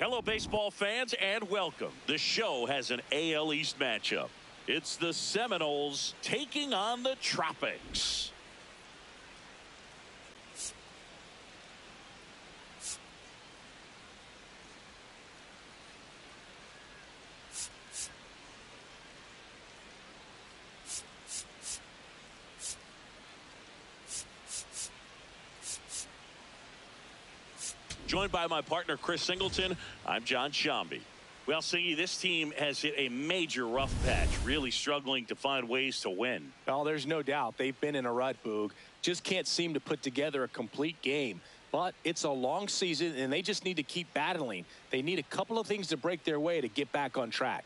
Hello, baseball fans, and welcome. The show has an AL East matchup. It's the Seminoles taking on the Tropics. Joined by my partner, Chris Singleton, I'm John Shambi. Well, Singy, this team has hit a major rough patch, really struggling to find ways to win. Well, there's no doubt they've been in a rut, Boog. Just can't seem to put together a complete game. But it's a long season, and they just need to keep battling. They need a couple of things to break their way to get back on track.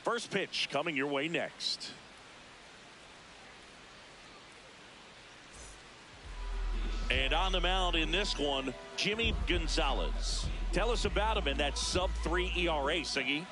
First pitch coming your way next. And on the mound in this one, Jimmy Gonzalez. Tell us about him in that sub-3 ERA, Siggy.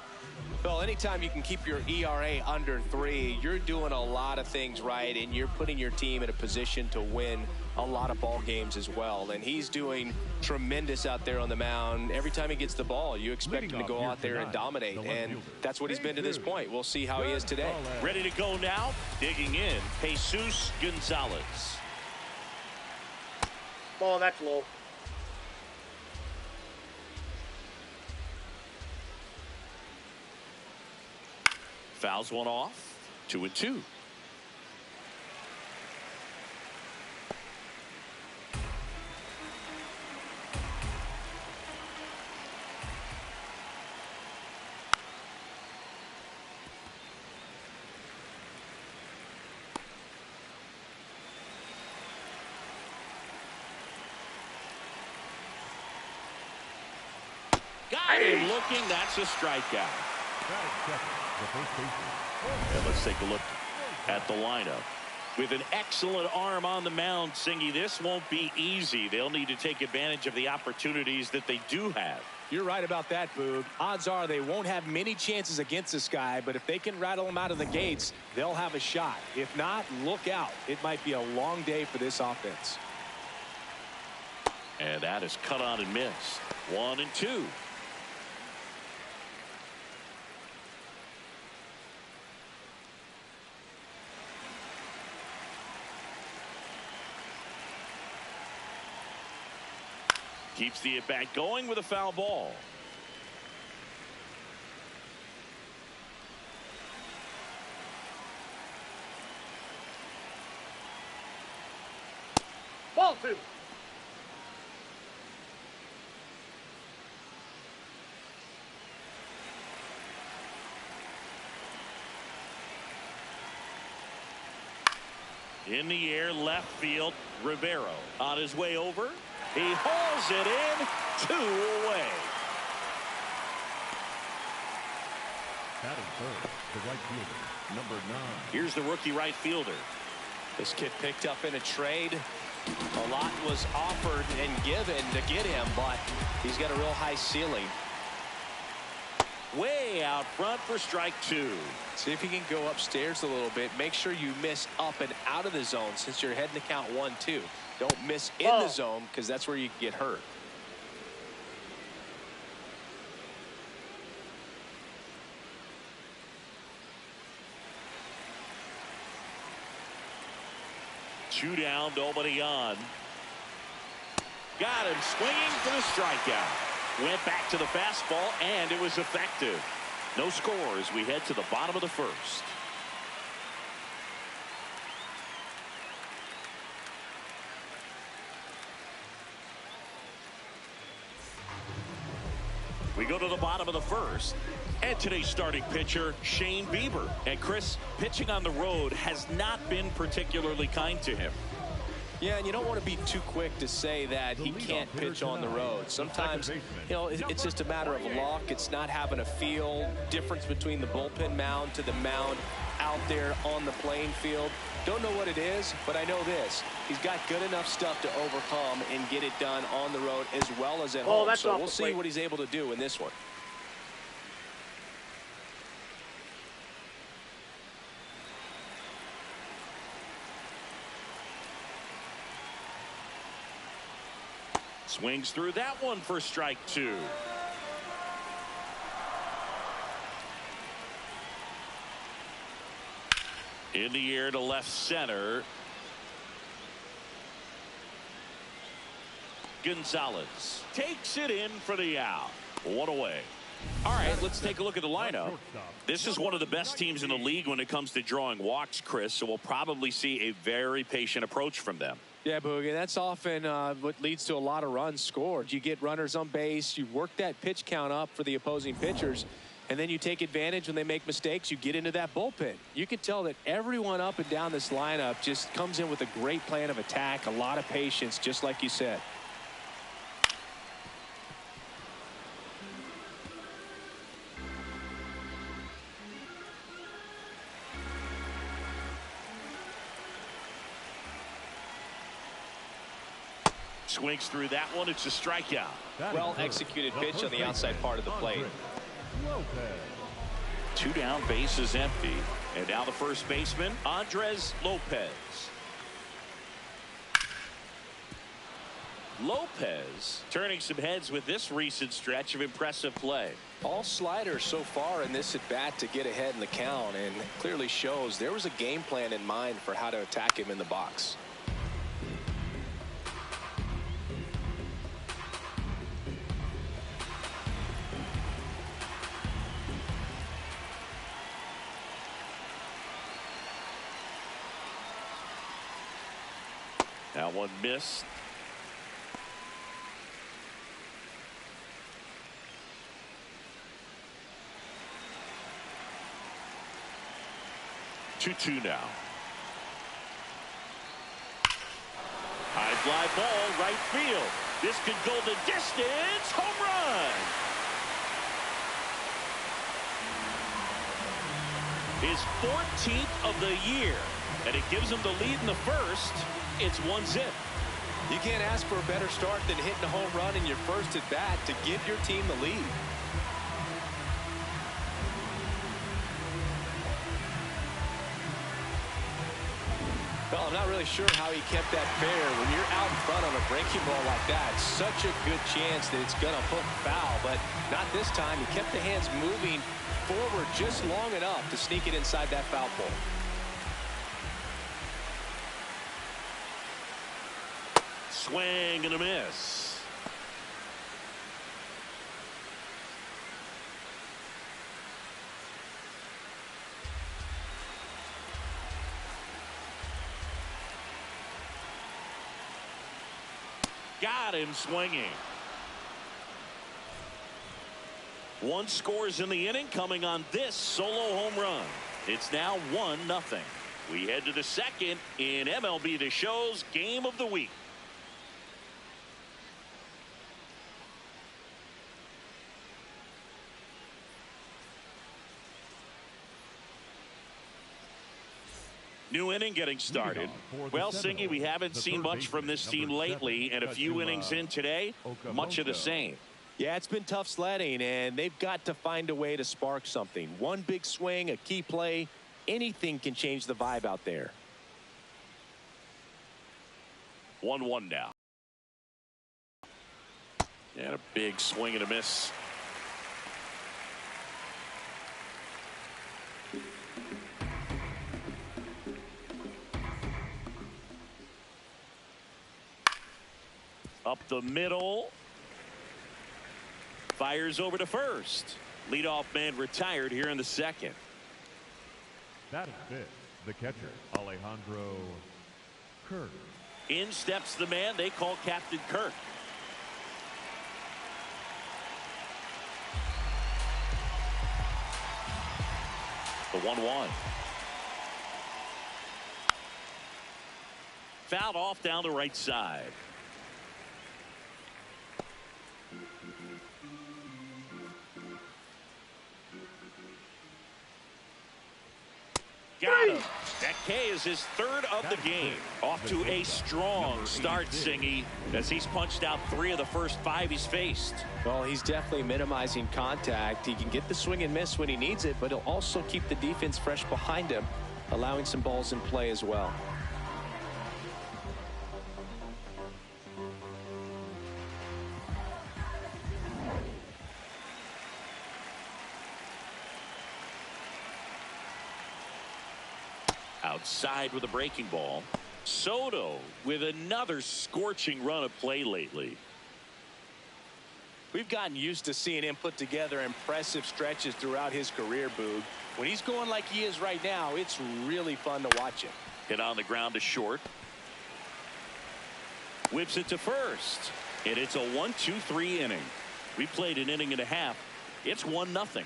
Well, anytime you can keep your ERA under 3, you're doing a lot of things right, and you're putting your team in a position to win a lot of ball games as well. And he's doing tremendous out there on the mound. Every time he gets the ball, you expect him to go out there and dominate, and that's what he's been to this point. We'll see how he is today. Ready to go now, digging in, Jesus Gonzalez. Ball, that's low. Fouls one off, 2-2. Got him looking, that's a strikeout. And let's take a look at the lineup. With an excellent arm on the mound, Singy, this won't be easy. They'll need to take advantage of the opportunities that they do have. You're right about that, Boog. Odds are they won't have many chances against this guy, but if they can rattle him out of the gates, they'll have a shot. If not, look out. It might be a long day for this offense. And that is cut on and missed. 1-2. Keeps the at-bat going with a foul ball. Ball 2. In the air, left field, Rivero on his way over. He hauls it in, 2 away. Batting third, the right fielder, number 9. Here's the rookie right fielder. This kid picked up in a trade. A lot was offered and given to get him, but he's got a real high ceiling. Way out front for strike 2. See if he can go upstairs a little bit. Make sure you miss up and out of the zone since you're heading to count 1-2. Don't miss in the zone because that's where you can get hurt. Two down, nobody on. Got him swinging for the strikeout. Went back to the fastball, and it was effective. No score as we head to the bottom of the first. We go to the bottom of the first. And today's starting pitcher, Shane Bieber. And Chris, pitching on the road has not been particularly kind to him. Yeah, and you don't want to be too quick to say that he can't pitch on the road. Sometimes, you know, it's just a matter of luck. It's not having a feel. Difference between the bullpen mound to the mound out there on the playing field. Don't know what it is, but I know this. He's got good enough stuff to overcome and get it done on the road as well as at home. So we'll see what he's able to do in this one. Swings through that one for strike 2. In the air to left center. Gonzalez takes it in for the out. One away. All right, let's take a look at the lineup. This is one of the best teams in the league when it comes to drawing walks, Chris, so we'll probably see a very patient approach from them. Yeah, Boogie, that's often what leads to a lot of runs scored. You get runners on base, you work that pitch count up for the opposing pitchers, and then you take advantage when they make mistakes. You get into that bullpen. You can tell that everyone up and down this lineup just comes in with a great plan of attack, a lot of patience, just like you said. Swings through that one. It's a strikeout. Well executed pitch on the outside part of the plate. 2 down, bases empty. And now the first baseman, Andres Lopez. Lopez turning some heads with this recent stretch of impressive play. All sliders so far in this at bat to get ahead in the count, and clearly shows there was a game plan in mind for how to attack him in the box. That one missed. Two now. High fly ball, right field. This could go the distance. Home run. His 14th of the year, and it gives him the lead in the first. It's 1-0. You can't ask for a better start than hitting a home run in your first at bat to give your team the lead. Well, I'm not really sure how he kept that fair. When you're out in front on a breaking ball like that, it's such a good chance that it's going to hook foul, but not this time. He kept the hands moving forward just long enough to sneak it inside that foul pole. Swing and a miss. Got him swinging. One scores in the inning, coming on this solo home run. It's now 1-0. We head to the second in MLB The Show's Game of the Week. New inning getting started. Well, Singy, we haven't seen much from this team lately, and a few innings in today, much of the same. Yeah, it's been tough sledding, and they've got to find a way to spark something. One big swing, a key play, anything can change the vibe out there. 1-1 now. And a big swing and a miss. Up the middle. Fires over to first. Leadoff man retired here in the second. That is fifth, the catcher, Alejandro Kirk. In steps the man they call Captain Kirk. The 1-1. Fouled off down the right side. Got him. That K is his third of the game. Off to a strong start, Singy, as he's punched out 3 of the first 5 he's faced. Well, he's definitely minimizing contact. He can get the swing and miss when he needs it, but he'll also keep the defense fresh behind him, allowing some balls in play as well. Outside with a breaking ball. Soto with another scorching run of play lately. We've gotten used to seeing him put together impressive stretches throughout his career, Boog. When he's going like he is right now, it's really fun to watch him. Hit on the ground to short. Whips it to first. And it's a 1-2-3 inning. We played an inning and a half. It's 1-0.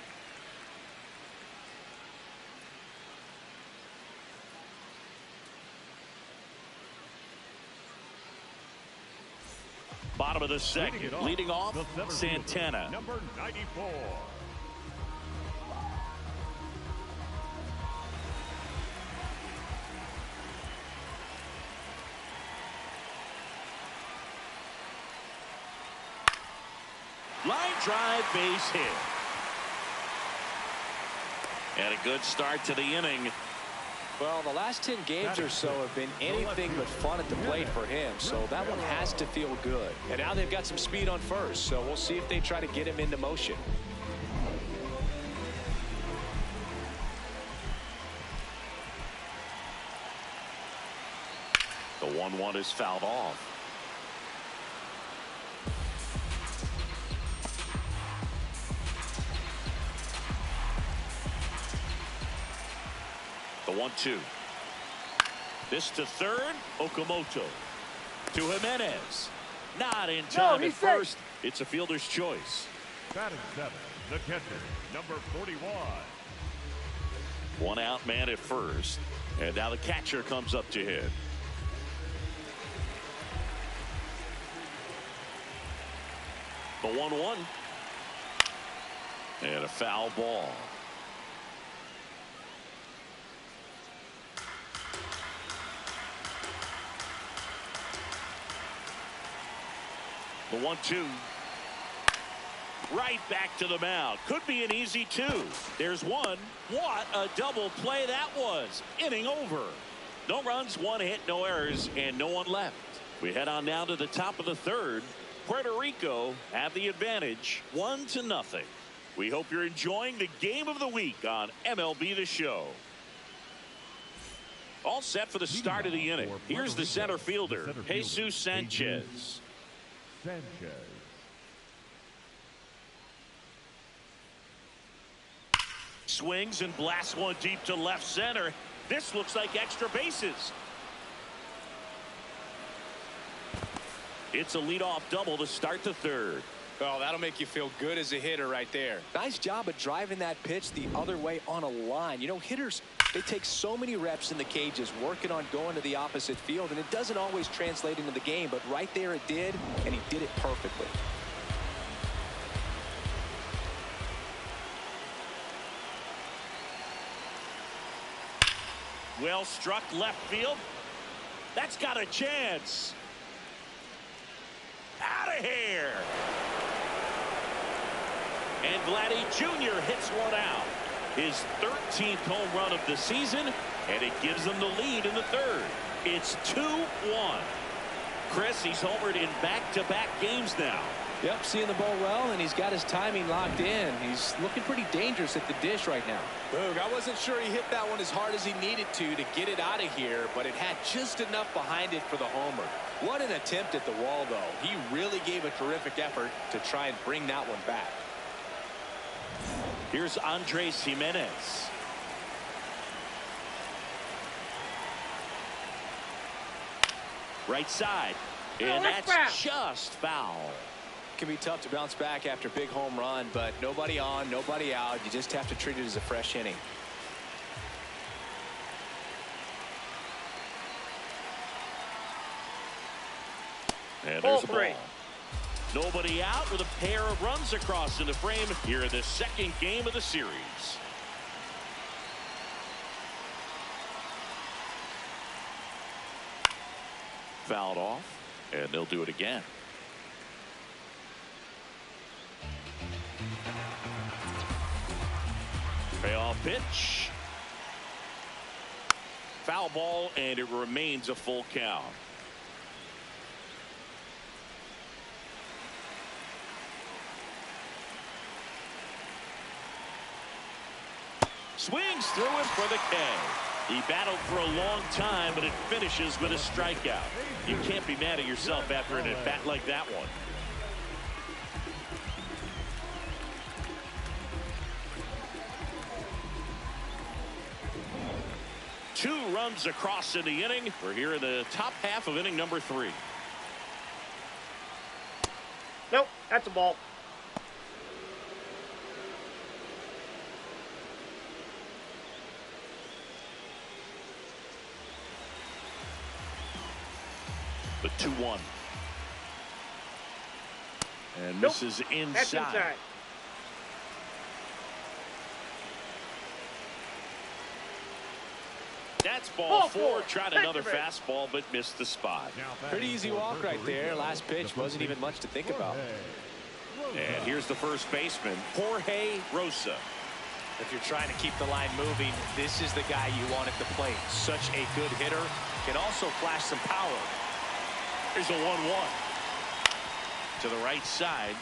Bottom of the second. Leading off, Santana. Number 94. Line drive, base hit. And a good start to the inning. Well, the last 10 games or so have been anything but fun at the plate for him, so that one has to feel good. And now they've got some speed on first, so we'll see if they try to get him into motion. The 1-1 is fouled off. The 1-2. This to third. Okamoto. To Jimenez. Not in time at first. It's a fielder's choice. Batting 7, the catcher, number 41. One out man at first. And now the catcher comes up to hit. The 1-1. And a foul ball. The 1-2. Right back to the mound. Could be an easy 2. There's one. What a double play that was. Inning over. No runs, 1 hit, no errors, and no one left. We head on now to the top of the third. Puerto Rico have the advantage, 1-0. We hope you're enjoying the game of the week on MLB The Show. All set for the start of the inning. Here's the center fielder, Jesus Sanchez. Swings and blasts one deep to left center. This looks like extra bases. It's a leadoff double to start the third. Oh, that'll make you feel good as a hitter right there. Nice job of driving that pitch the other way on a line. You know, hitters, they take so many reps in the cages working on going to the opposite field, and it doesn't always translate into the game, but right there it did, and he did it perfectly. Well struck left field. That's got a chance. Out of here. And Vladdy Jr. hits one out. His 13th home run of the season, and it gives them the lead in the third. It's 2-1. Chris, he's homered in back-to-back games now. Yep, seeing the ball well, and he's got his timing locked in. He's looking pretty dangerous at the dish right now. Boog, I wasn't sure he hit that one as hard as he needed to get it out of here, but it had just enough behind it for the homer. What an attempt at the wall, though. He really gave a terrific effort to try and bring that one back. Here's Andres Jimenez. Right side. And that's just foul. Can be tough to bounce back after a big home run, but nobody on, nobody out. You just have to treat it as a fresh inning. And there's a ball. Nobody out with a pair of runs across in the frame here in the second game of the series. Fouled off, and they'll do it again. Payoff pitch. Foul ball, and it remains a full count. Swings through him for the K. He battled for a long time, but it finishes with a strikeout. You can't be mad at yourself after an at-bat like that one. Two runs across in the inning. We're here in the top half of inning number 3. Nope, that's a ball. The 2-1. And this is inside. That's inside. That's ball 4. Tried another fastball, but missed the spot. Pretty easy walk right there. Last pitch wasn't even much to think about. And here's the first baseman, Jorge Rosa. If you're trying to keep the line moving, this is the guy you want at the plate. Such a good hitter. Can also flash some power. Here's a 1-1. To the right side.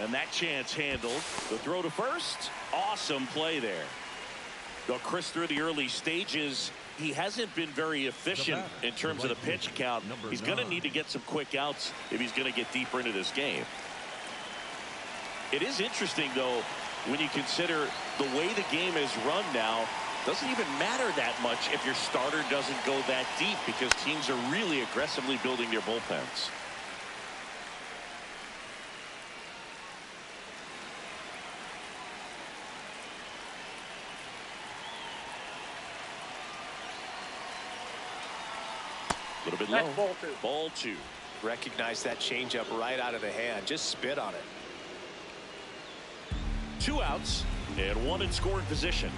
And that chance handled. The throw to first. Awesome play there. Though Chris, through the early stages, he hasn't been very efficient in terms of the pitch count. He's going to need to get some quick outs if he's going to get deeper into this game. It is interesting, though, when you consider the way the game is run now. Doesn't even matter that much if your starter doesn't go that deep, because teams are really aggressively building their bullpens. A little bit low. Ball 2. Recognize that changeup right out of the hand. Just spit on it. 2 outs and 1 in scoring position.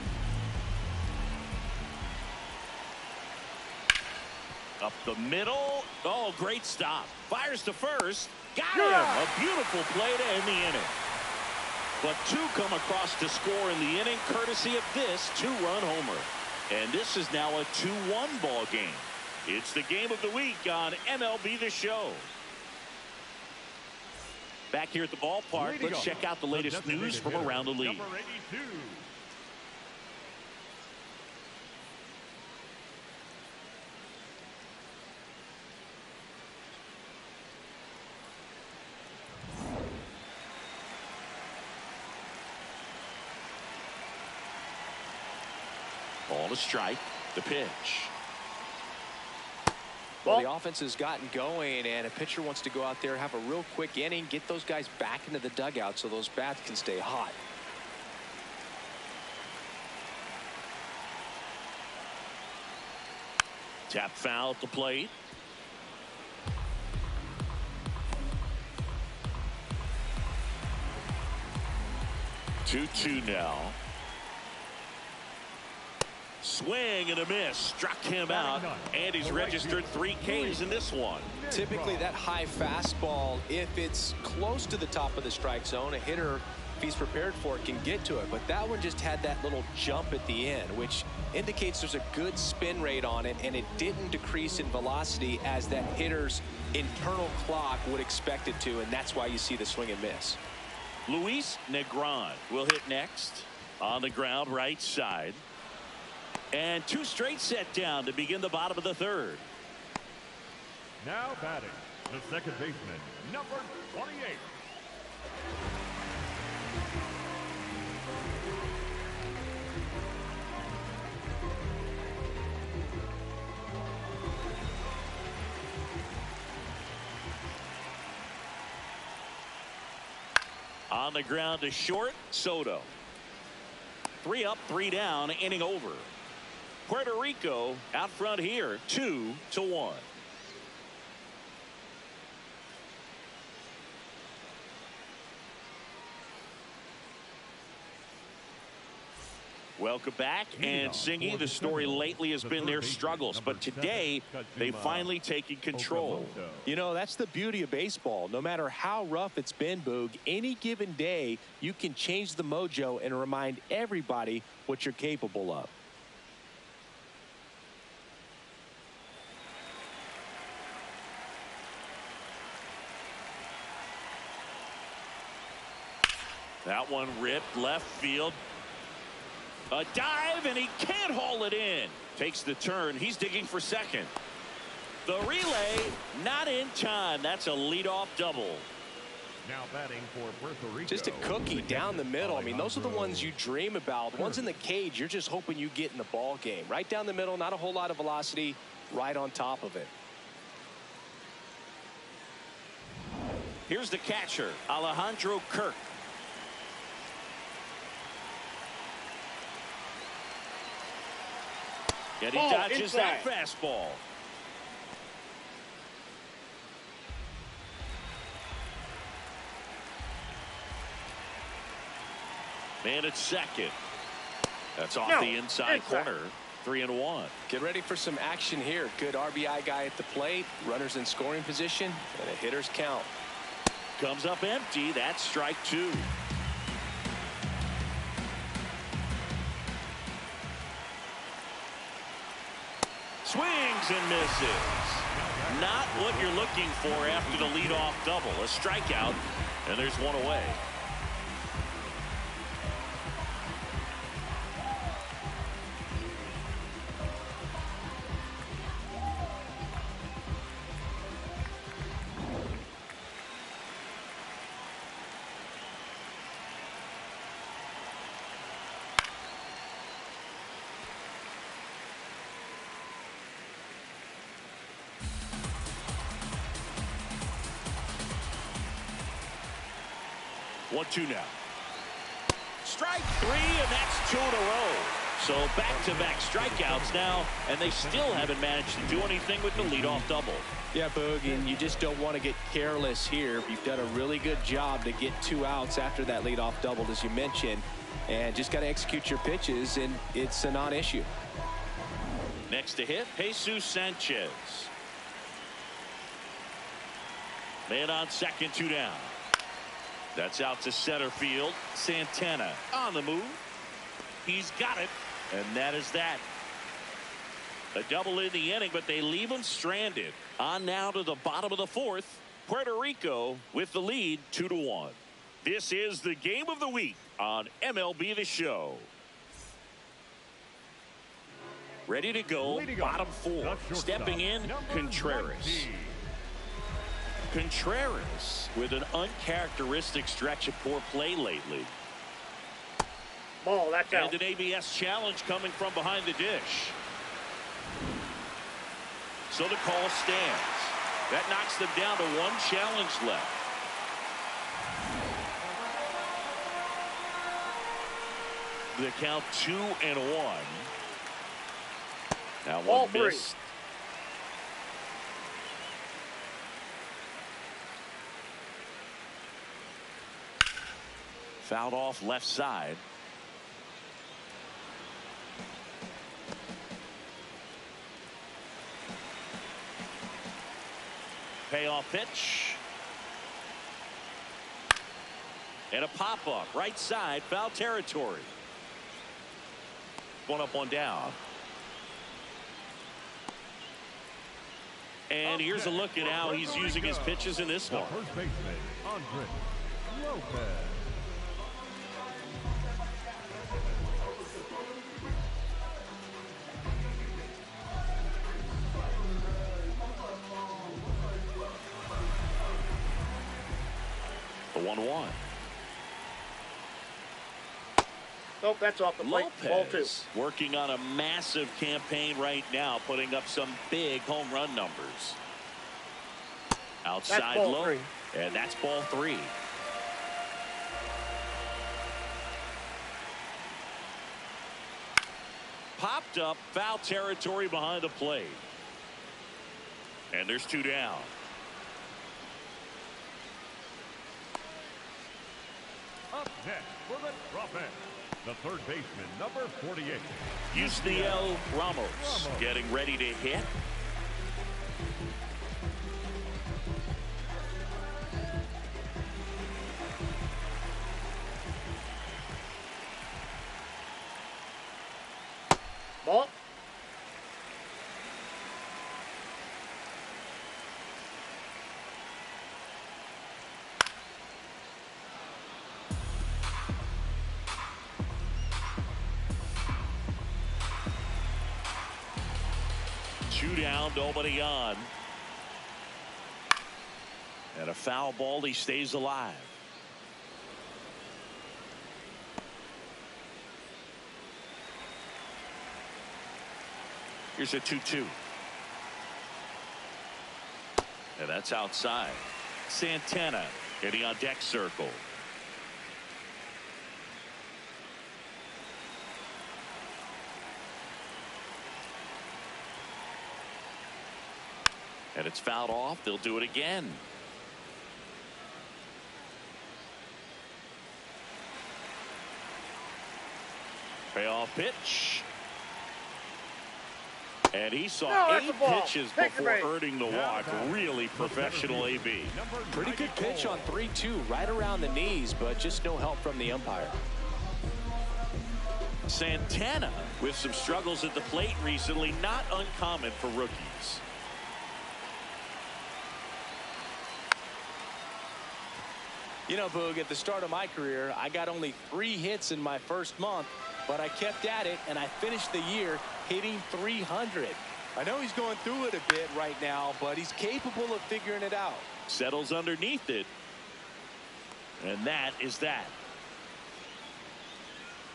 Up the middle. Oh, great stop. Fires to first. Got him. A beautiful play to end the inning. But 2 come across to score in the inning, courtesy of this 2-run homer. And this is now a 2-1 ball game. It's the game of the week on MLB The Show. Back here at the ballpark, let's check out the latest news from around the league. Ball to strike. The pitch. Well, the offense has gotten going, and a pitcher wants to go out there, have a real quick inning, get those guys back into the dugout so those bats can stay hot. Tap foul at the plate. Two now. Swing and a miss. Struck him out, and he's registered 3 Ks in this one. Typically, that high fastball, if it's close to the top of the strike zone, a hitter, if he's prepared for it, can get to it. But that one just had that little jump at the end, which indicates there's a good spin rate on it, and it didn't decrease in velocity as that hitter's internal clock would expect it to, and that's why you see the swing and miss. Luis Negron will hit next. On the ground, right side. And 2 straight set down to begin the bottom of the 3rd. Now batting, the second baseman, number 28. On the ground to short, Soto. 3 up, 3 down, inning over. Puerto Rico out front here, 2-1. Welcome back, and Singy, the story lately has been their struggles, but today they've finally taken control. You know, that's the beauty of baseball. No matter how rough it's been, Boog, any given day you can change the mojo and remind everybody what you're capable of. That one ripped left field. A dive, and he can't haul it in. Takes the turn. He's digging for second. The relay, not in time. That's a leadoff double. Now batting for Puerto Rico. Just a cookie down the middle. I mean, those are the ones you dream about. Ones in the cage, you're just hoping you get in the ball game. Right down the middle, not a whole lot of velocity, right on top of it. Here's the catcher, Alejandro Kirk. And he dodges that fastball. Man at second. That's off the inside corner. 3-1. Get ready for some action here. Good RBI guy at the plate. Runners in scoring position. And a hitter's count. Comes up empty. That's strike 2. Swings and misses. Not what you're looking for after the leadoff double. A strikeout, and there's one away. One-two now. Strike 3, and that's 2 in a row. So back-to-back strikeouts now, and they still haven't managed to do anything with the leadoff double. Yeah, Boog, and you just don't want to get careless here. You've done a really good job to get 2 outs after that leadoff double, as you mentioned, and just got to execute your pitches, and it's a non-issue. Next to hit, Jesus Sanchez. Man on second, 2 down. That's out to center field. Santana on the move. He's got it, and that is that. A double in the inning, but they leave him stranded. On now to the bottom of the 4th. Puerto Rico with the lead, 2-1. This is the game of the week on MLB The Show. Ready to go, bottom 4. Stepping in, Contreras. Contreras with an uncharacteristic stretch of poor play lately. Ball, that's out. And an ABS challenge coming from behind the dish. So the call stands. That knocks them down to 1 challenge left. The count 2-1. Now one missed. Fouled off left side. Payoff pitch. And a pop-up right side, foul territory. 1 up, 1 down. And here's a look at how he's using his pitches in this one. First baseman, Andre Lopez. The 1-1. Nope, that's off the plate. Ball 2. Working on a massive campaign right now, putting up some big home run numbers. Outside low, 3. And that's ball 3. Popped up, foul territory behind the plate. And there's 2 down. Up next for the drop-in, the third baseman, number 48. Yusniel Ramos getting ready to hit. Ball. Two down, nobody on. And a foul ball, he stays alive. Here's a 2-2. And that's outside. Santana hitting on deck circle. And it's fouled off. They'll do it again. Payoff pitch. And he saw 8 pitches before earning the walk. Really professional AB. Pretty good pitch on 3-2, right around the knees, but just no help from the umpire. Santana with some struggles at the plate recently, not uncommon for rookies. You know, Boog, at the start of my career, I got only 3 hits in my first month, but I kept at it, and I finished the year hitting 300. I know he's going through it a bit right now, but he's capable of figuring it out. Settles underneath it. And that is that.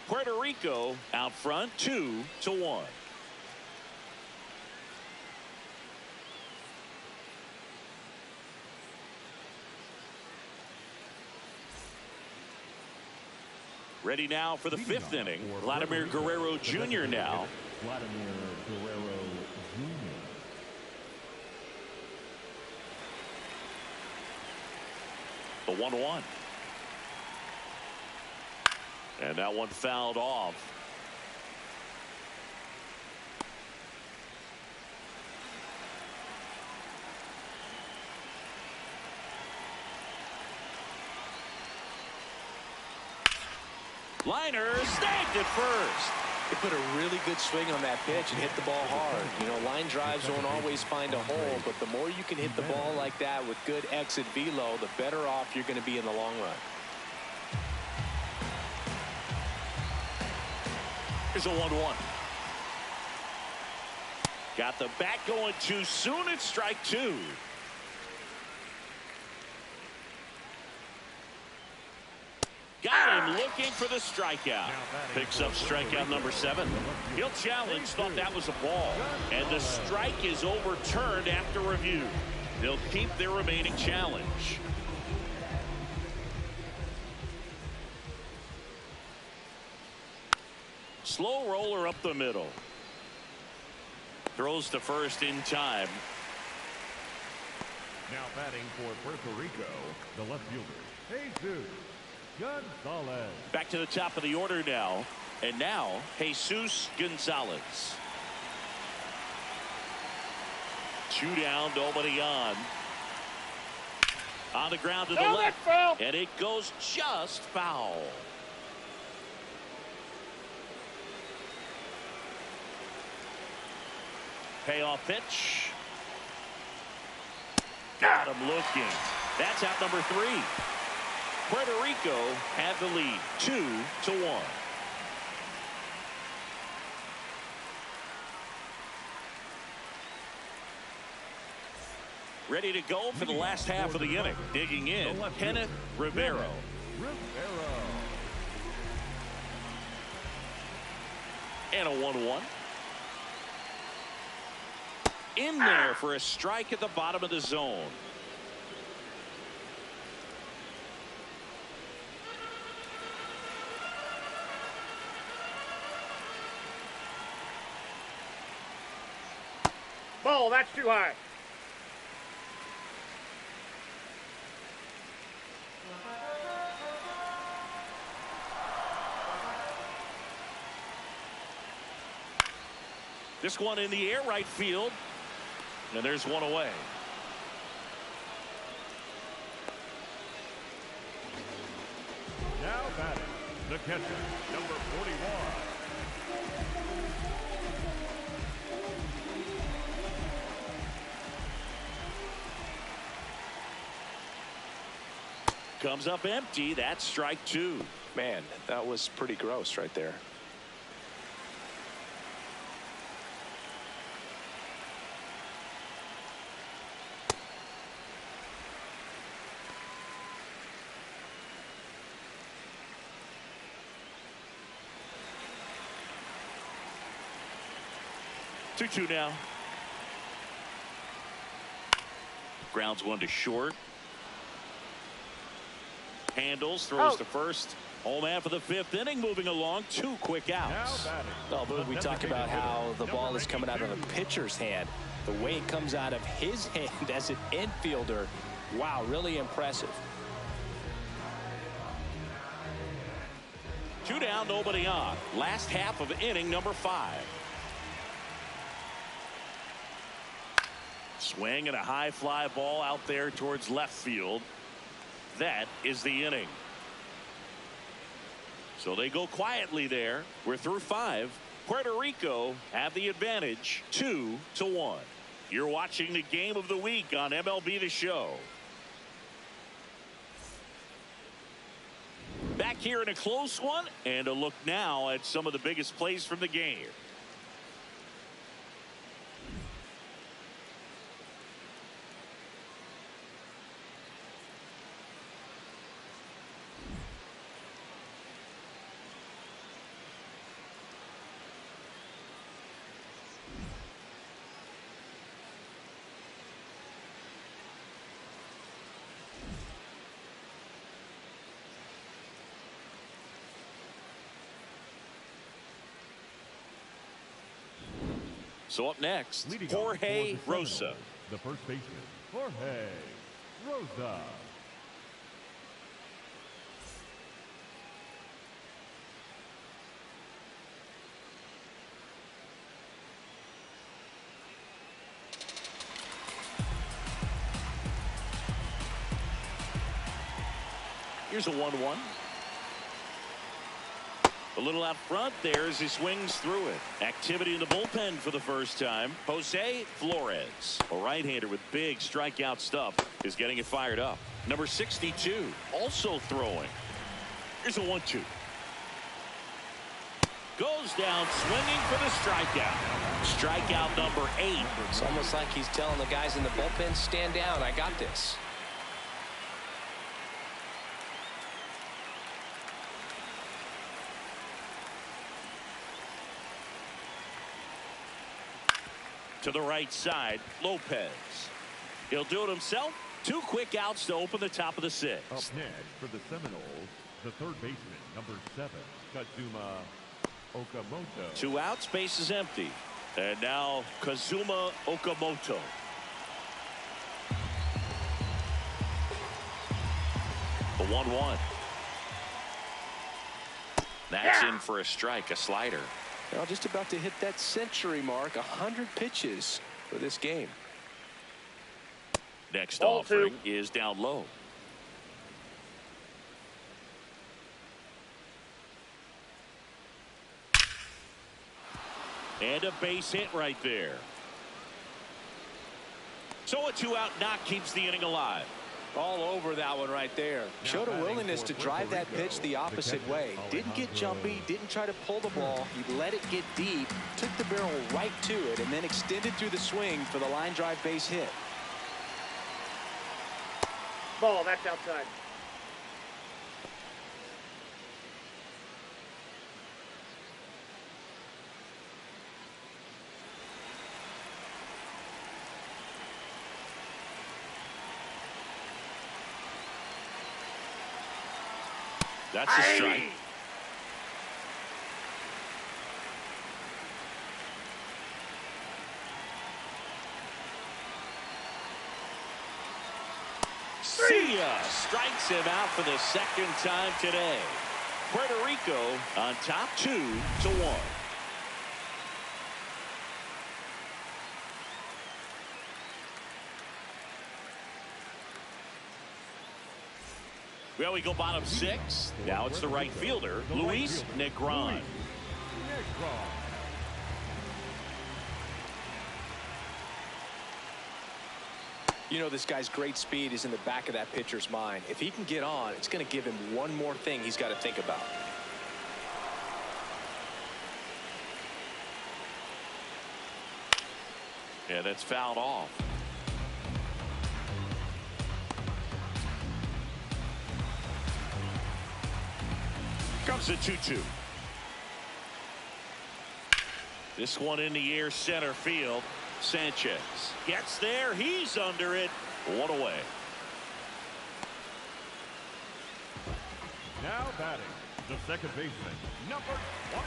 Puerto Rico out front 2-1. Ready now for the 5th inning. Vladimir Guerrero Jr. now. Vladimir Guerrero Jr. The 1-1. And that one fouled off. Liner snagged it first. He put a really good swing on that pitch and hit the ball hard. You know, line drives don't always find a hole, but the more you can hit the ball like that with good exit velo, the better off you're going to be in the long run. Here's a 1-1. Got the bat going too soon. It's strike 2. Got him looking for the strikeout. Picks up strikeout number 7. He'll challenge, thought that was a ball. And the strike is overturned after review. They'll keep their remaining challenge. Slow roller up the middle. Throws to first in time. Now batting for Puerto Rico, the left fielder, Jesus Gonzalez. Back to the top of the order now. And now, Jesus Gonzalez. 2 down, nobody on. On the ground to the left. And it goes just foul. Payoff pitch. Got him looking. That's out number 3. Puerto Rico had the lead 2-1. Ready to go for the last half of the inning. Digging in, Kenneth Rivero. And a 1-1. In there for a strike at the bottom of the zone. Ball, that's too high. This one in the air right field. And there's one away. Now batting, the catcher, number 41. Comes up empty. That's strike 2. Man, that was pretty gross right there. 2-2 now. Grounds one to short. Handles, throws to first. Home half of the fifth inning, moving along. 2 quick outs. Oh, but we talk about how the ball is coming out of the pitcher's hand. The way it comes out of his hand as an infielder, wow, really impressive. 2 down, nobody on. Last half of inning number 5. Swing and a high fly ball out there towards left field. That is the inning. So they go quietly there. We're through 5. Puerto Rico have the advantage 2-1. You're watching the game of the week on MLB The Show. Back here in a close one, and a look now at some of the biggest plays from the game. So up next, Jorge Rosa. The first baseman, Jorge Rosa. Here's a 1-1. A little out front there as he swings through it. Activity in the bullpen for the first time. Jose Flores, a right-hander with big strikeout stuff, is getting it fired up. Number 62 also throwing. Here's a 1-2. Goes down swinging for the strikeout. Strikeout number 8. It's almost like he's telling the guys in the bullpen, stand down, I got this. To the right side, Lopez. He'll do it himself. 2 quick outs to open the top of the 6th. Up next for the Seminoles, the third baseman, number 7, Kazuma Okamoto. 2 outs, base is empty. And now Kazuma Okamoto. The 1-1. That's in for a strike, a slider. Well, just about to hit that century mark, 100 pitches for this game. Next offering is down low. And a base hit right there. So a 2-out knock keeps the inning alive. All over that one right there. Showed a willingness to drive that pitch the opposite way. Didn't get jumpy, didn't try to pull the ball. He let it get deep, took the barrel right to it, and then extended through the swing for the line drive base hit. Ball, that's outside. That's a strike. See ya. Strikes him out for the 2nd time today. Puerto Rico on top 2-1. Well, we go bottom 6. Now it's the right fielder, Luis Negron. You know, this guy's great speed is in the back of that pitcher's mind. If he can get on, it's going to give him one more thing he's got to think about. Yeah, that's fouled off. Comes a 2-2. This one in the air, center field. Sanchez gets there. He's under it. One away. Now batting, the second baseman, number 28.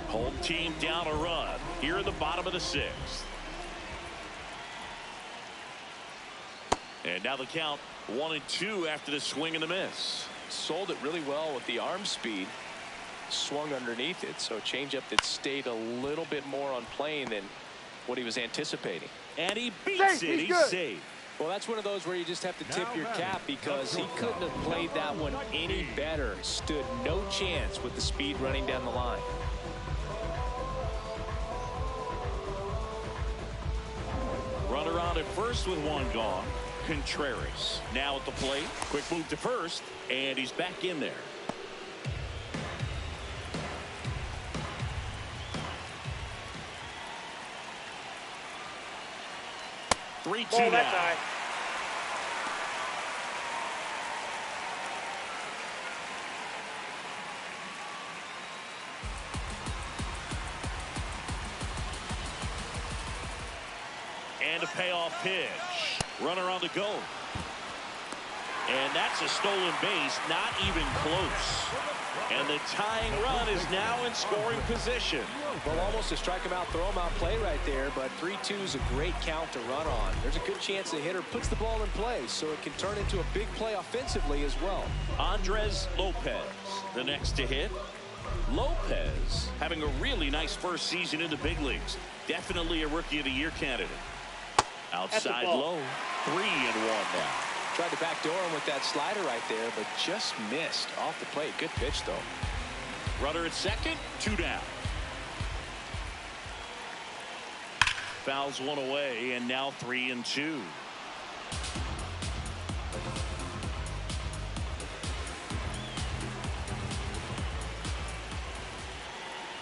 Home team down a run here in the bottom of the sixth. And now the count 1-2 after the swing and the miss. Sold it really well with the arm speed. Swung underneath it, so changeup that stayed a little bit more on plane than what he was anticipating. And he beats it. He's safe. Well, that's one of those where you just have to tip your cap, because he couldn't have played that one any better. Stood no chance with the speed running down the line. Runner on at first with one gone. Contreras now at the plate. Quick move to first, and he's back in there. Three-two now. And a payoff pitch. Runner on the go. And that's a stolen base, not even close. And the tying run is now in scoring position. Well, almost a strike him out, throw him out play right there, but 3-2 is a great count to run on. There's a good chance the hitter puts the ball in play, so it can turn into a big play offensively as well. Andres Lopez, the next to hit. Lopez having a really nice first season in the big leagues. Definitely a Rookie of the Year candidate. Outside low, 3-1 now. Tried to backdoor him with that slider right there, but just missed off the plate. Good pitch, though. Runner at second, 2 down. Fouls one away, and now 3-2.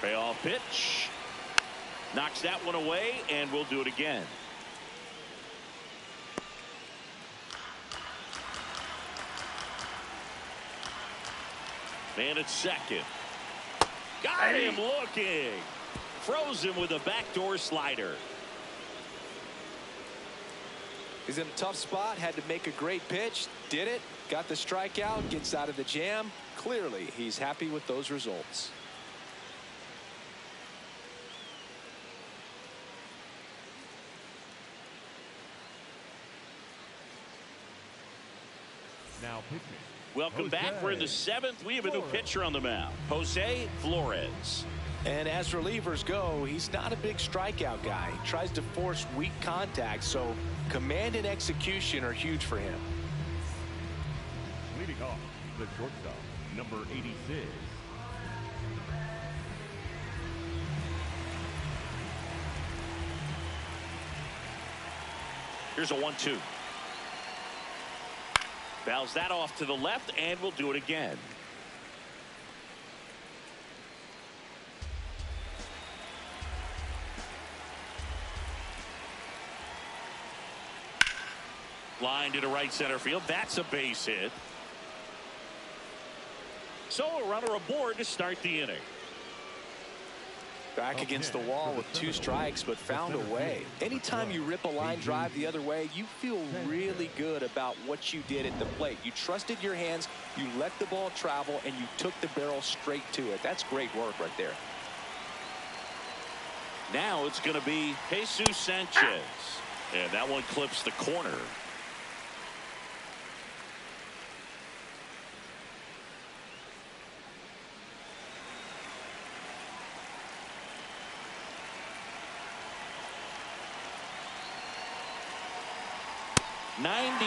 Payoff pitch. Knocks that one away, and we'll do it again. Man at second. Got him looking. Froze him with a backdoor slider. He's in a tough spot. Had to make a great pitch. Did it. Got the strikeout. Gets out of the jam. Clearly, he's happy with those results. Now pitching. Welcome back. We're in the seventh. We have a new pitcher on the mound, Jose Flores. And as relievers go, he's not a big strikeout guy. He tries to force weak contact, so command and execution are huge for him. Leading off, the shortstop, number 86. Here's a 1-2. Fouls that off to the left, and we'll do it again. Line to the right center field. That's a base hit. So a runner aboard to start the inning. Back against the wall with 2 strikes, but found a way. Anytime you rip a line drive the other way, you feel really good about what you did at the plate. You trusted your hands, you let the ball travel, and you took the barrel straight to it. That's great work right there. Now it's going to be Jesus Sanchez. And that one clips the corner. .99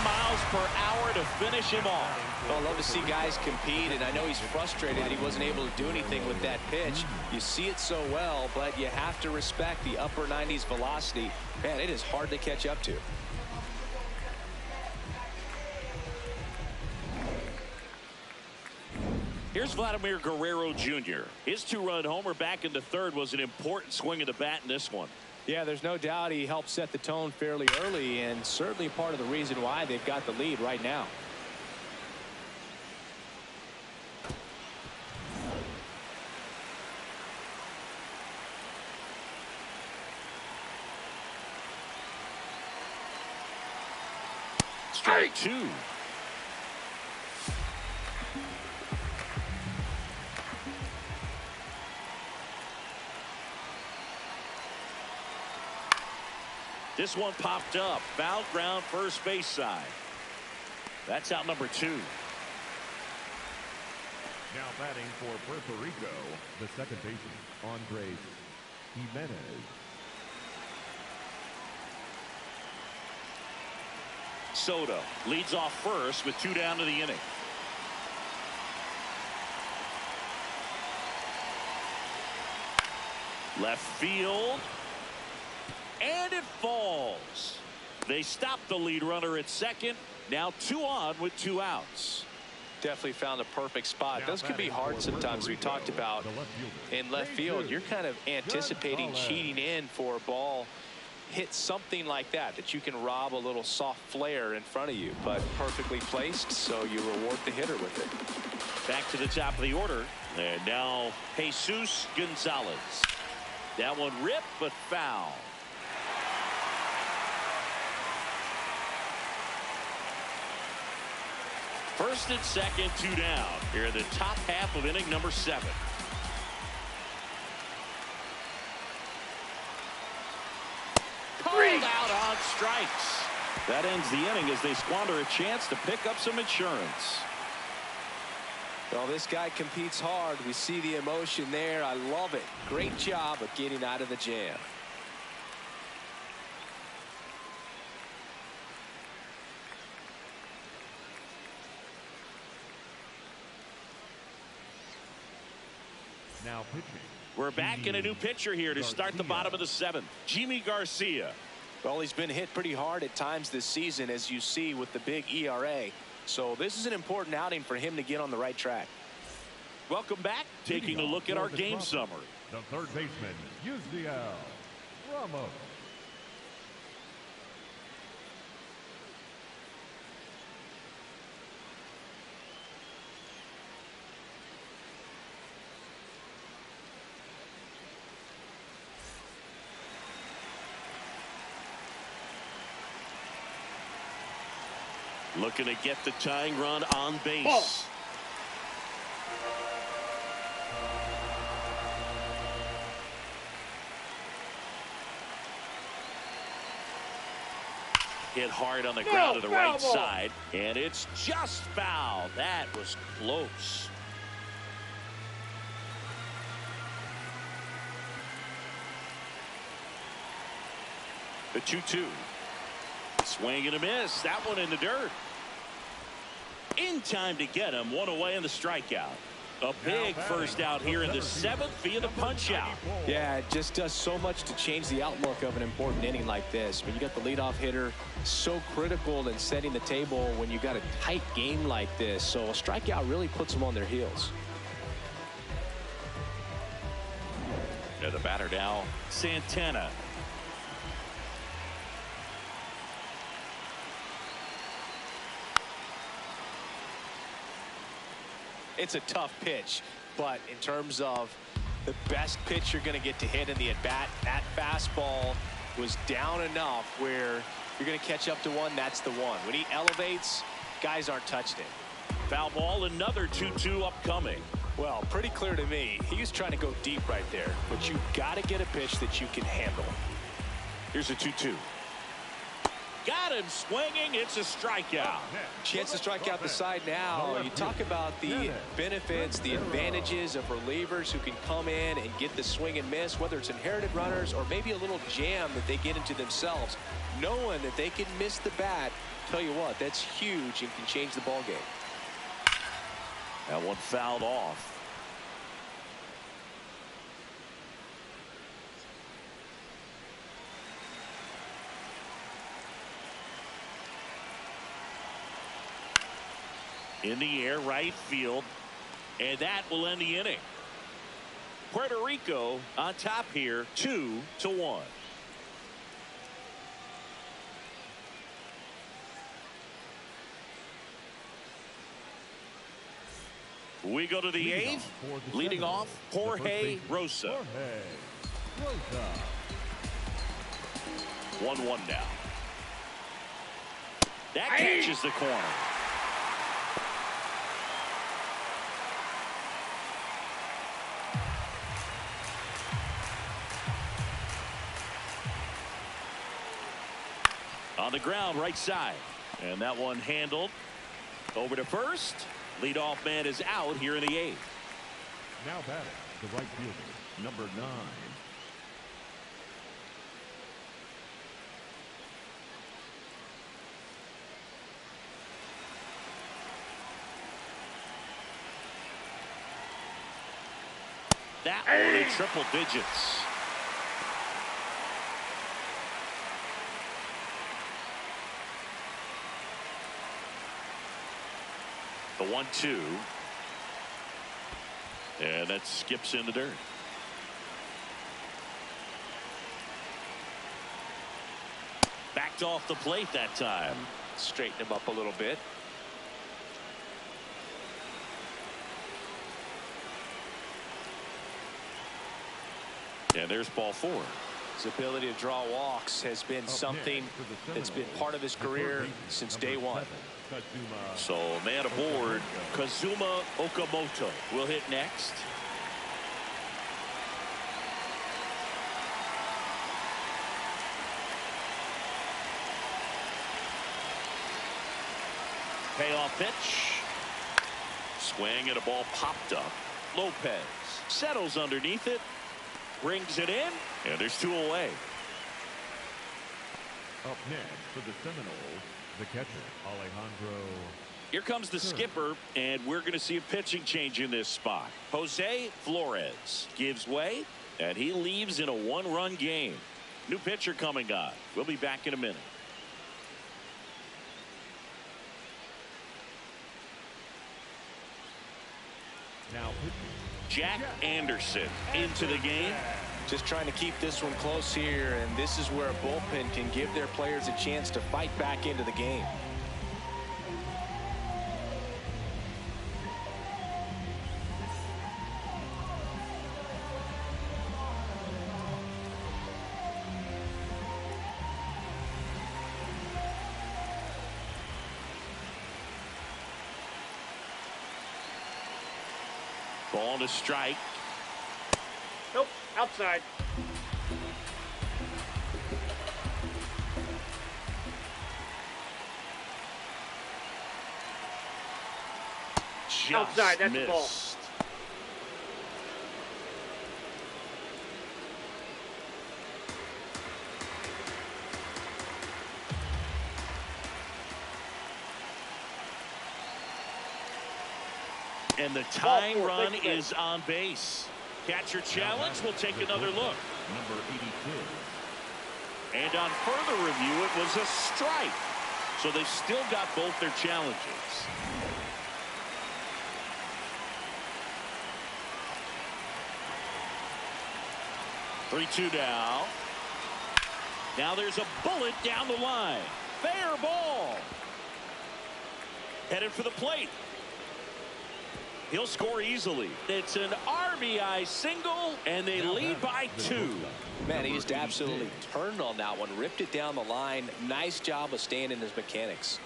mph to finish him off. Well, I love to see guys compete, and I know he's frustrated that he wasn't able to do anything with that pitch. You see it so well, but you have to respect the upper 90s velocity. Man, it is hard to catch up to. Here's Vladimir Guerrero Jr. His 2-run homer back in the third was an important swing of the bat in this one. Yeah, there's no doubt he helped set the tone fairly early, and certainly part of the reason why they've got the lead right now. strike 2. This one popped up. Foul ground, first base side. That's out number 2. Now batting for Puerto Rico, the second baseman, Andres Jimenez. Soto leads off first with 2 down to the inning. Left field. And it falls. They stop the lead runner at second. Now 2 on with 2 outs. Definitely found a perfect spot. Those could be hard sometimes. We talked about in left field. You're kind of anticipating cheating in for a ball. Hit something like that you can rob a little soft flare in front of you, but perfectly placed, so you reward the hitter with it. Back to the top of the order. And now Jesus Gonzalez. That one ripped, but foul. First and second, 2 down. Here in the top half of inning number 7. Called out on strikes. That ends the inning as they squander a chance to pick up some insurance. Well, this guy competes hard. We see the emotion there. I love it. Great job of getting out of the jam. Now pitching. We're back in a new pitcher here to start the bottom of the 7th. Jimmy Garcia. Well, he's been hit pretty hard at times this season, as you see with the big ERA. So this is an important outing for him to get on the right track. Welcome back. Taking a look at our game summary. The third baseman, Yusniel Ramos. Looking to get the tying run on base. Ball. Hit hard on the ground to the right side, and it's just foul. That was close. The 2-2. Swing and a miss. That one in the dirt. In time to get him. One away in the strikeout. A big first out here in the 7th via the punch out. Yeah, it just does so much to change the outlook of an important inning like this. When you got the leadoff hitter, so critical in setting the table when you got a tight game like this. So a strikeout really puts them on their heels. And the batter now, Santana. It's a tough pitch, but in terms of the best pitch you're going to get to hit in the at-bat, that fastball was down enough where you're going to catch up to one. That's the one. When he elevates, guys aren't touching it. Foul ball, another 2-2 upcoming. Well, pretty clear to me. He was trying to go deep right there, but you got to get a pitch that you can handle. Here's a 2-2. Got him swinging. It's a strikeout. Chance to strike out the side now. You talk about the benefits, the advantages of relievers who can come in and get the swing and miss, whether it's inherited runners or maybe a little jam that they get into themselves. Knowing that they can miss the bat, tell you what, that's huge and can change the ball game. That one fouled off. In the air, right field, and that will end the inning. Puerto Rico on top here, 2-1. We go to the 8th, leading off Jorge Rosa. 1-1 now. That catches the corner. On the ground, right side. And that one handled. Over to first. Leadoff man is out here in the 8th. Now batting, the right fielder, number 9. That one in triple digits. The 1-2. And that skips in the dirt. Backed off the plate that time. Straighten him up a little bit. And there's ball 4. His ability to draw walks has been something that's been part of his career since day one. So man aboard, Kazuma Okamoto will hit next. Payoff pitch. Swing and a ball popped up. Lopez settles underneath it. Brings it in. And there's 2 away. Up next for the Seminoles, the catcher, Alejandro. Here comes the skipper, and we're going to see a pitching change in this spot. Jose Flores gives way, and he leaves in a 1-run game. New pitcher coming on. We'll be back in a minute. Now Jack Anderson into the game. Just trying to keep this one close here, and this is where a bullpen can give their players a chance to fight back into the game. Ball to strike. Nope, outside. Just outside, that's the ball. missed. And the tying run is on base. Catcher challenge. We'll take another look. Number 82. And on further review, it was a strike. So they've still got both their challenges. Three-two down. Now there's a bullet down the line. Fair ball. Headed for the plate. He'll score easily. It's an RBI single, and they lead by 2. Man, he just absolutely turned on that one, ripped it down the line. Nice job of staying in his mechanics.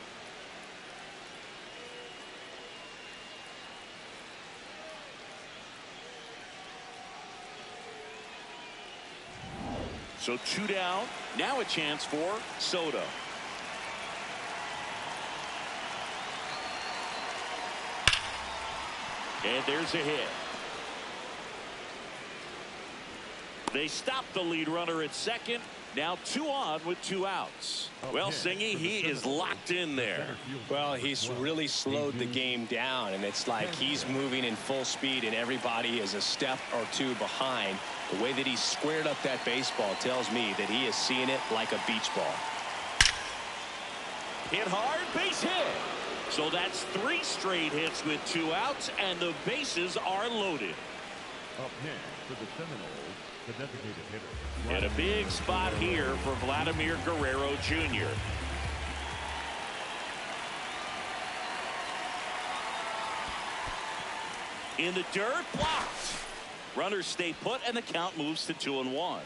So 2 down. Now a chance for Soto. And there's a hit. They stop the lead runner at second. Now 2 on with 2 outs. Well, Singy, he is locked in there. Well, he's really slowed the game down, and it's like he's moving in full speed, and everybody is a step or 2 behind. The way that he squared up that baseball tells me that he is seeing it like a beach ball. Hit hard, base hit. So that's 3 straight hits with 2 outs, and the bases are loaded. Up next for the Seminoles, the designated hitter. And a big spot here for Vladimir Guerrero Jr. In the dirt, blocked. Runners stay put, and the count moves to 2-1.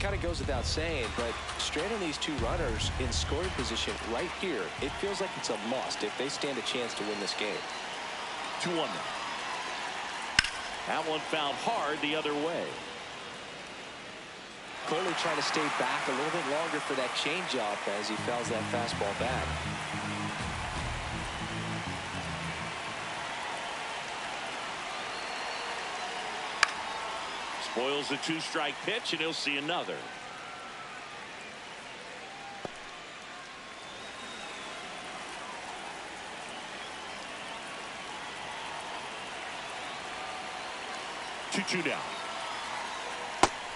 kind of goes without saying, but straight on these two runners in scoring position right here, it feels like it's a must if they stand a chance to win this game. 2-1 now. That one fouled hard the other way. Clearly trying to stay back a little bit longer for that changeup as he fouls that fastball back. Spoils the 2-strike pitch, and he'll see another. Two down.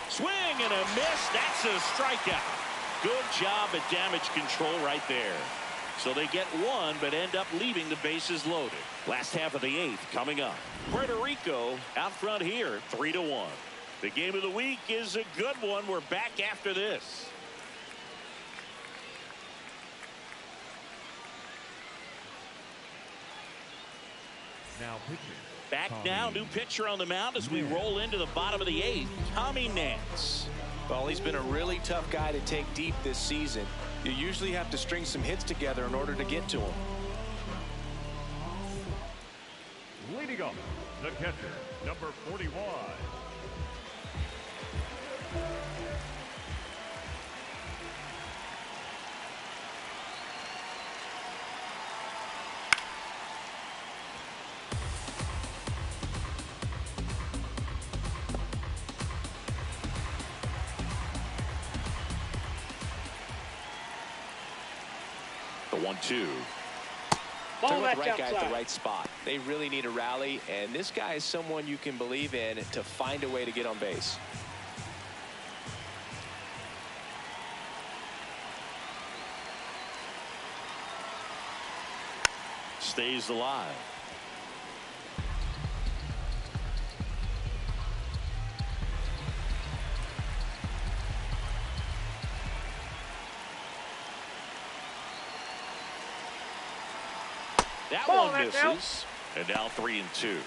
Swing and a miss. That's a strikeout. Good job at damage control right there. So they get one, but end up leaving the bases loaded. Last half of the 8th coming up. Puerto Rico out front here, 3-1. The game of the week is a good one. We're back after this. Now pitching. Back now, new pitcher on the mound as we roll into the bottom of the 8th. Tommy Nance. Well, he's been a really tough guy to take deep this season. You usually have to string some hits together in order to get to him. Leading off, the catcher, number 41. The 1-2. Ball The back right guy at outside. the right spot. They really need a rally, and this guy is someone you can believe in to find a way to get on base. Stays alive. That Ball, one that's out. misses. And now 3-2.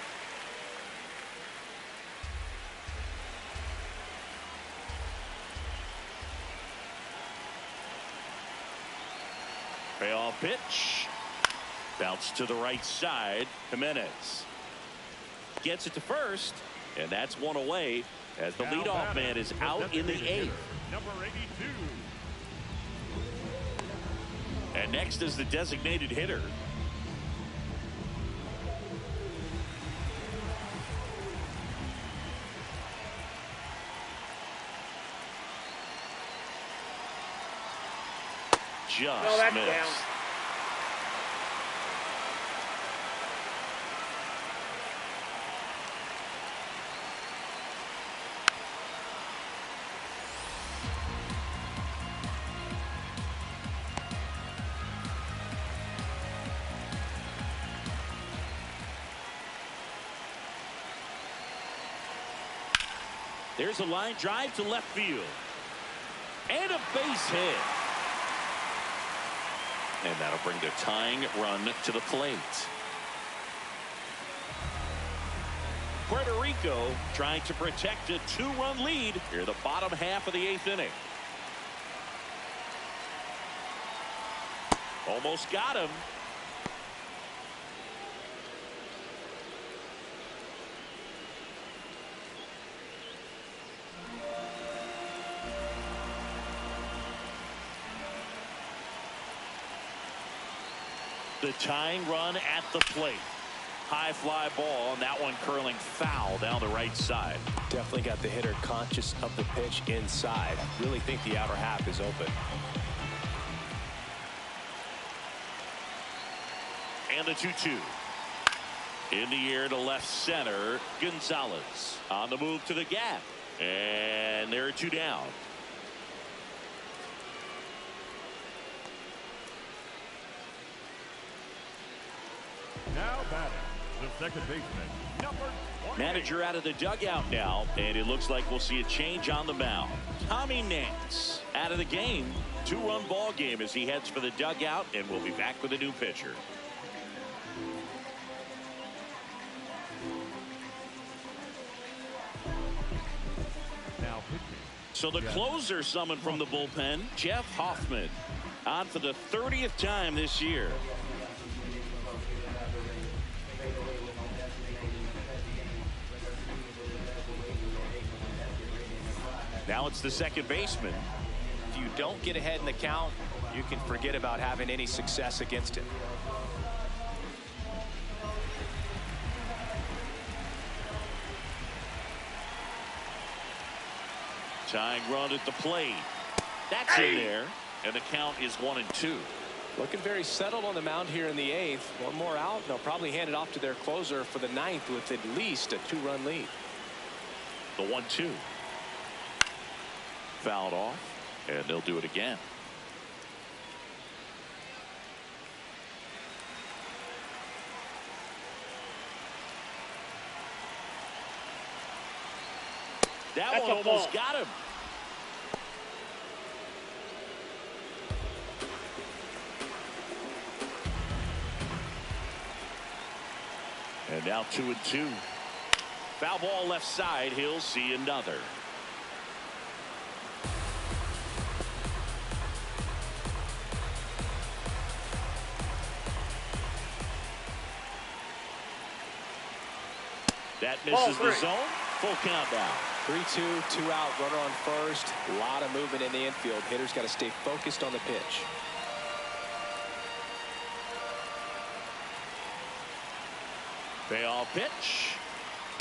Payoff pitch. Bounce to the right side. Jimenez gets it to first, and that's one away as the leadoff man is out in the 8th. Number 82. And next is the designated hitter. Just No, that's missed. down. There's a line drive to left field. And a base hit. And that'll bring the tying run to the plate. Puerto Rico trying to protect a 2-run lead here in the bottom half of the 8th inning. Almost got him. The tying run at the plate. High fly ball, and that one curling foul down the right side. Definitely got the hitter conscious of the pitch inside. Really think the outer half is open. And the 2-2. In the air to left center. Gonzalez on the move to the gap. And there are 2 down. Now batting, the second baseman, number 28. Manager out of the dugout now, and it looks like we'll see a change on the mound. Tommy Nance out of the game. 2-run ball game as he heads for the dugout, and we'll be back with a new pitcher. Now pitching. So the closer summoned from the bullpen, Jeff Hoffman, on for the 30th time this year. Now it's the second baseman. If you don't get ahead in the count, you can forget about having any success against him. Tying run at the plate. That's in there, and the count is 1-2. Looking very settled on the mound here in the 8th. One more out. They'll probably hand it off to their closer for the 9th with at least a 2-run lead. The 1-2. Fouled off, and they'll do it again. That one almost got him. And now 2-2. Foul ball left side. He'll see another. That misses the zone. Full count now. 3-2, 2 out, runner on first. A lot of movement in the infield. Hitters got to stay focused on the pitch. Payoff pitch.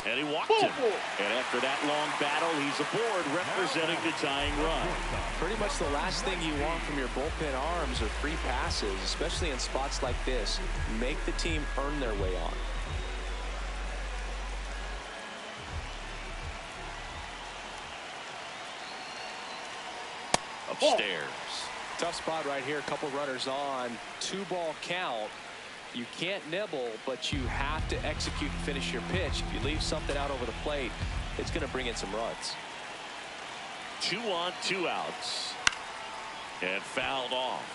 And he walked him. And after that long battle, he's aboard, representing the tying run. Pretty much the last thing you want from your bullpen arms are free passes, especially in spots like this. Make the team earn their way on. Upstairs. Tough spot right here. A couple runners on. 2-ball count. You can't nibble, but you have to execute and finish your pitch. If you leave something out over the plate, it's going to bring in some runs. 2 on, 2 outs. And fouled off.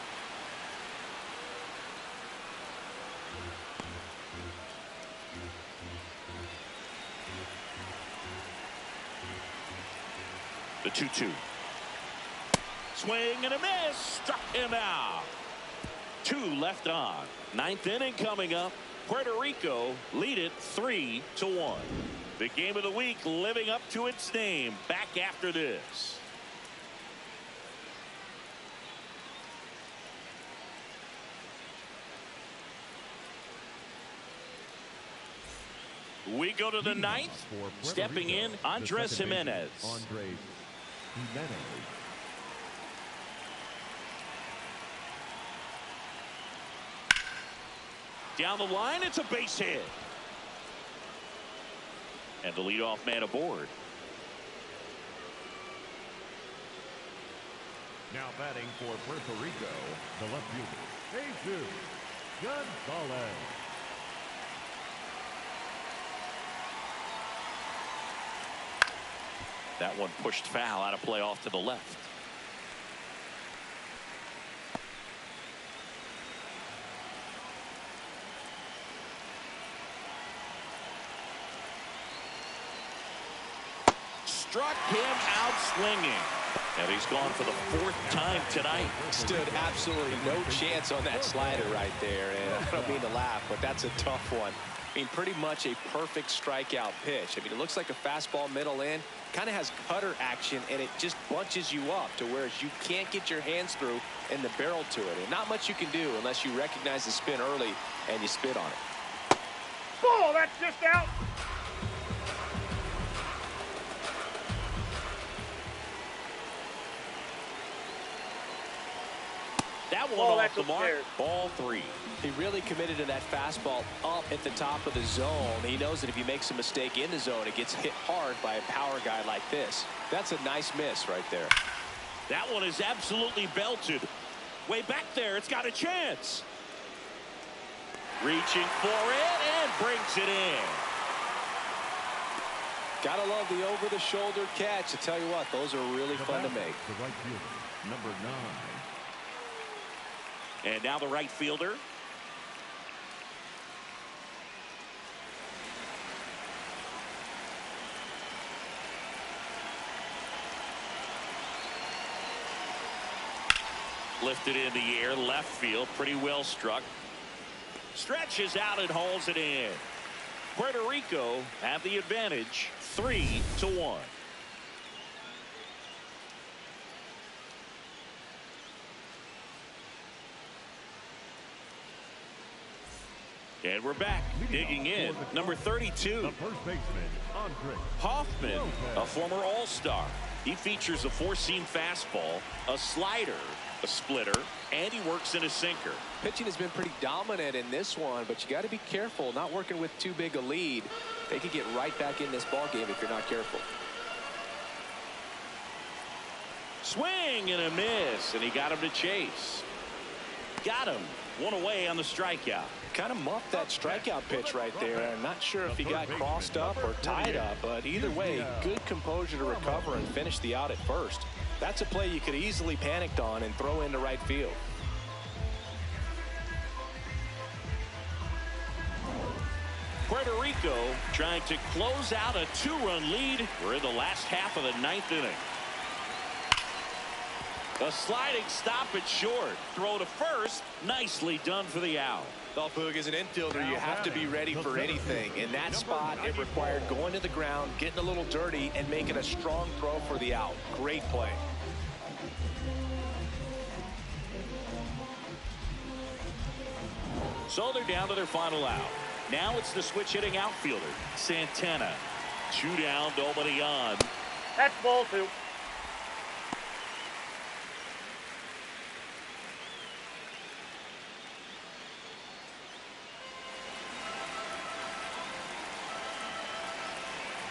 The 2-2. Swing and a miss. Struck him out. 2 left on. 9th inning coming up. Puerto Rico lead it 3-1. The game of the week living up to its name. Back after this. We go to the 9th. Stepping in, Andres Jimenez. Down the line, it's a base hit. And the leadoff man aboard. Now batting for Puerto Rico, the left fielder, Jesus Gonzalez. That one pushed foul, out of play off to the left. Struck him out swinging. And he's gone for the 4th time tonight. Stood absolutely no chance on that slider right there. And I don't mean to laugh, but that's a tough one. I mean, pretty much a perfect strikeout pitch. I mean, it looks like a fastball middle in. Kind of has cutter action, and it just bunches you up to where you can't get your hands through and the barrel to it. And not much you can do unless you recognize the spin early and you spit on it. Ball, that's just out. That one off the mark. Ball 3. He really committed to that fastball up at the top of the zone. He knows that if he makes a mistake in the zone, it gets hit hard by a power guy like this. That's a nice miss right there. That one is absolutely belted. Way back there, it's got a chance. Reaching for it and brings it in. Gotta love the over-the-shoulder catch. I tell you what, those are really fun to make. The right fielder, number 9. And now the right fielder. Lifted in the air, left field, pretty well struck. Stretches out and hauls it in. Puerto Rico have the advantage, 3-1. And we're back, digging in. Number 32. The first baseman, Andre Hoffman, a former All-Star. He features a four-seam fastball, a slider, a splitter, and he works in a sinker. Pitching has been pretty dominant in this one, but you got to be careful. Not working with too big a lead. They could get right back in this ball game if you're not careful. Swing and a miss, and he got him to chase. Got him. One away on the strikeout. Kind of muffed that strikeout pitch right there. I'm not sure if he got crossed up or tied up, but either way, good composure to recover and finish the out at first. That's a play you could easily panicked on and throw into right field. Puerto Rico trying to close out a two-run lead. We're in the last half of the ninth inning. A sliding stop at short. Throw to first. Nicely done for the out. Well, Boog, as an infielder, you have to be ready for anything. In that spot, it required going to the ground, getting a little dirty, and making a strong throw for the out. Great play. So they're down to their final out. Now it's the switch hitting outfielder, Santana. 2 down, nobody on. That's ball 2.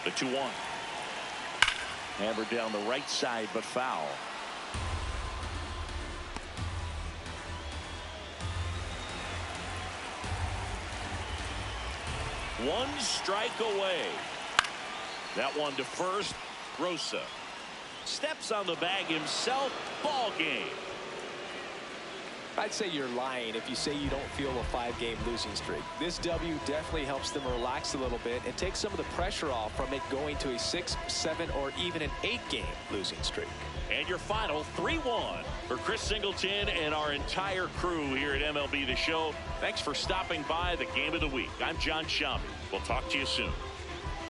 The 2-1. Hammered down the right side, but foul. One strike away. That one to first. Rosa steps on the bag himself. Ball game. I'd say you're lying if you say you don't feel a 5-game losing streak. This W definitely helps them relax a little bit and take some of the pressure off from it going to a 6, 7, or even an 8-game losing streak. And your final 3-1 for Chris Singleton and our entire crew here at MLB The Show. Thanks for stopping by the Game of the Week. I'm John Shambi. We'll talk to you soon.